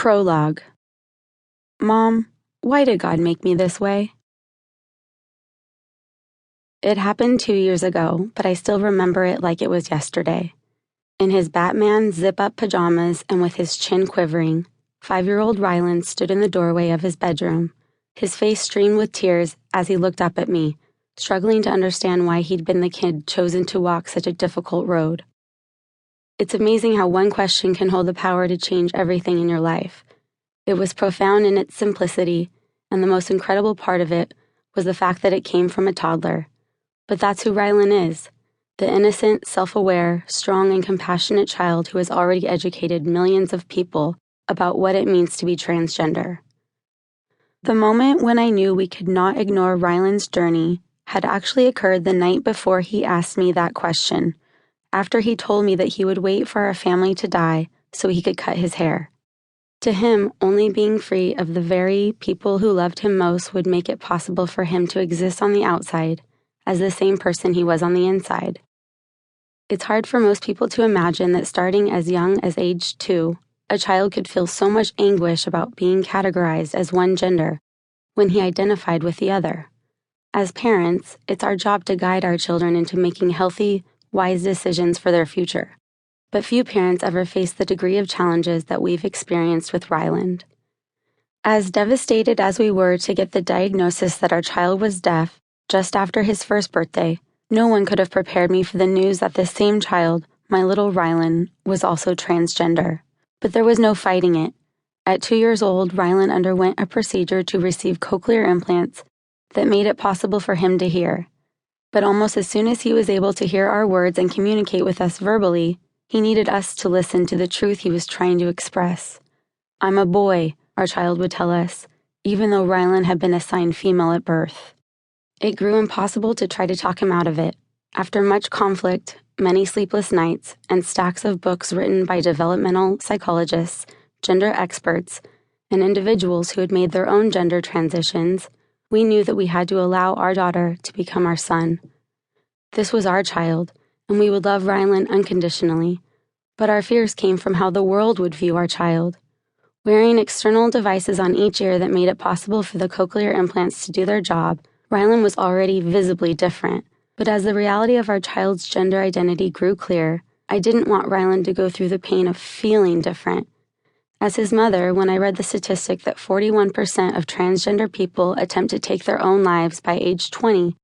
Prologue. Mom, why did God make me this way? It happened 2 years ago, but I still remember it like it was yesterday. In his Batman zip-up pajamas and with his chin quivering, 5-year-old Ryland stood in the doorway of his bedroom, his face streamed with tears as he looked up at me, struggling to understand why he'd been the kid chosen to walk such a difficult road. It's amazing how one question can hold the power to change everything in your life. It was profound in its simplicity, and the most incredible part of it was the fact that it came from a toddler. But that's who Ryland is, the innocent, self-aware, strong, and compassionate child who has already educated millions of people about what it means to be transgender. The moment when I knew we could not ignore Ryland's journey had actually occurred the night before he asked me that question, after he told me that he would wait for our family to die so he could cut his hair. To him, only being free of the very people who loved him most would make it possible for him to exist on the outside as the same person he was on the inside. It's hard for most people to imagine that starting as young as age 2, a child could feel so much anguish about being categorized as one gender when he identified with the other. As parents, it's our job to guide our children into making healthy, wise decisions for their future. But few parents ever face the degree of challenges that we've experienced with Ryland. As devastated as we were to get the diagnosis that our child was deaf just after his first birthday, no one could have prepared me for the news that this same child, my little Ryland, was also transgender. But there was no fighting it. At 2 years old, Ryland underwent a procedure to receive cochlear implants that made it possible for him to hear. But almost as soon as he was able to hear our words and communicate with us verbally, he needed us to listen to the truth he was trying to express. "I'm a boy," our child would tell us, even though Ryland had been assigned female at birth. It grew impossible to try to talk him out of it. After much conflict, many sleepless nights, and stacks of books written by developmental psychologists, gender experts, and individuals who had made their own gender transitions, we knew that we had to allow our daughter to become our son. This was our child, and we would love Ryland unconditionally, but our fears came from how the world would view our child. Wearing external devices on each ear that made it possible for the cochlear implants to do their job, Ryland was already visibly different. But as the reality of our child's gender identity grew clear, I didn't want Ryland to go through the pain of feeling different. As his mother, when I read the statistic that 41% of transgender people attempt to take their own lives by age 20,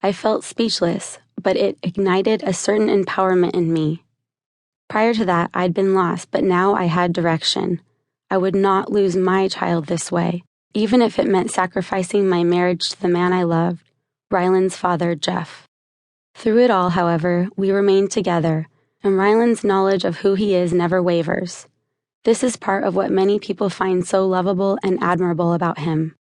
I felt speechless, but it ignited a certain empowerment in me. Prior to that, I'd been lost, but now I had direction. I would not lose my child this way, even if it meant sacrificing my marriage to the man I loved, Ryland's father, Jeff. Through it all, however, we remained together, and Ryland's knowledge of who he is never wavers. This is part of what many people find so lovable and admirable about him.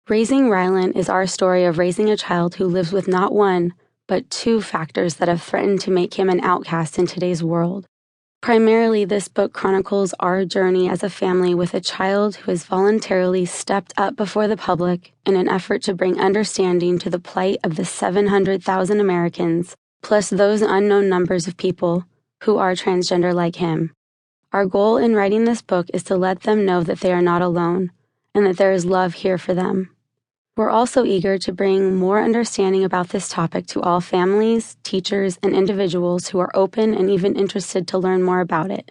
Raising Ryland is our story of raising a child who lives with not one, but 2 factors that have threatened to make him an outcast in today's world. Primarily, this book chronicles our journey as a family with a child who has voluntarily stepped up before the public in an effort to bring understanding to the plight of the 700,000 Americans, plus those unknown numbers of people who are transgender like him. Our goal in writing this book is to let them know that they are not alone, and that there is love here for them. We're also eager to bring more understanding about this topic to all families, teachers, and individuals who are open and even interested to learn more about it.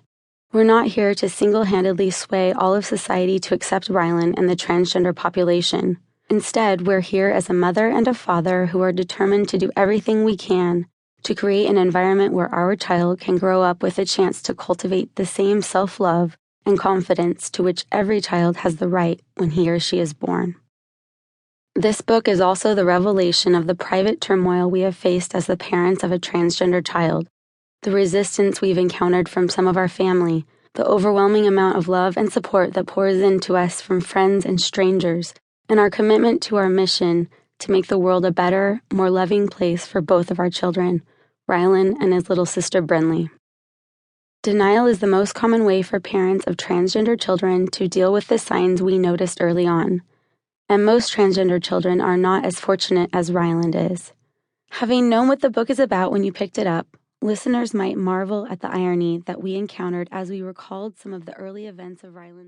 We're not here to single-handedly sway all of society to accept Ryland and the transgender population. Instead, we're here as a mother and a father who are determined to do everything we can to create an environment where our child can grow up with a chance to cultivate the same self-love and confidence to which every child has the right when he or she is born. This book is also the revelation of the private turmoil we have faced as the parents of a transgender child, the resistance we've encountered from some of our family, the overwhelming amount of love and support that pours into us from friends and strangers, and our commitment to our mission to make the world a better, more loving place for both of our children, Ryland and his little sister Brinley. Denial is the most common way for parents of transgender children to deal with the signs we noticed early on. And most transgender children are not as fortunate as Ryland is. Having known what the book is about when you picked it up, listeners might marvel at the irony that we encountered as we recalled some of the early events of Ryland's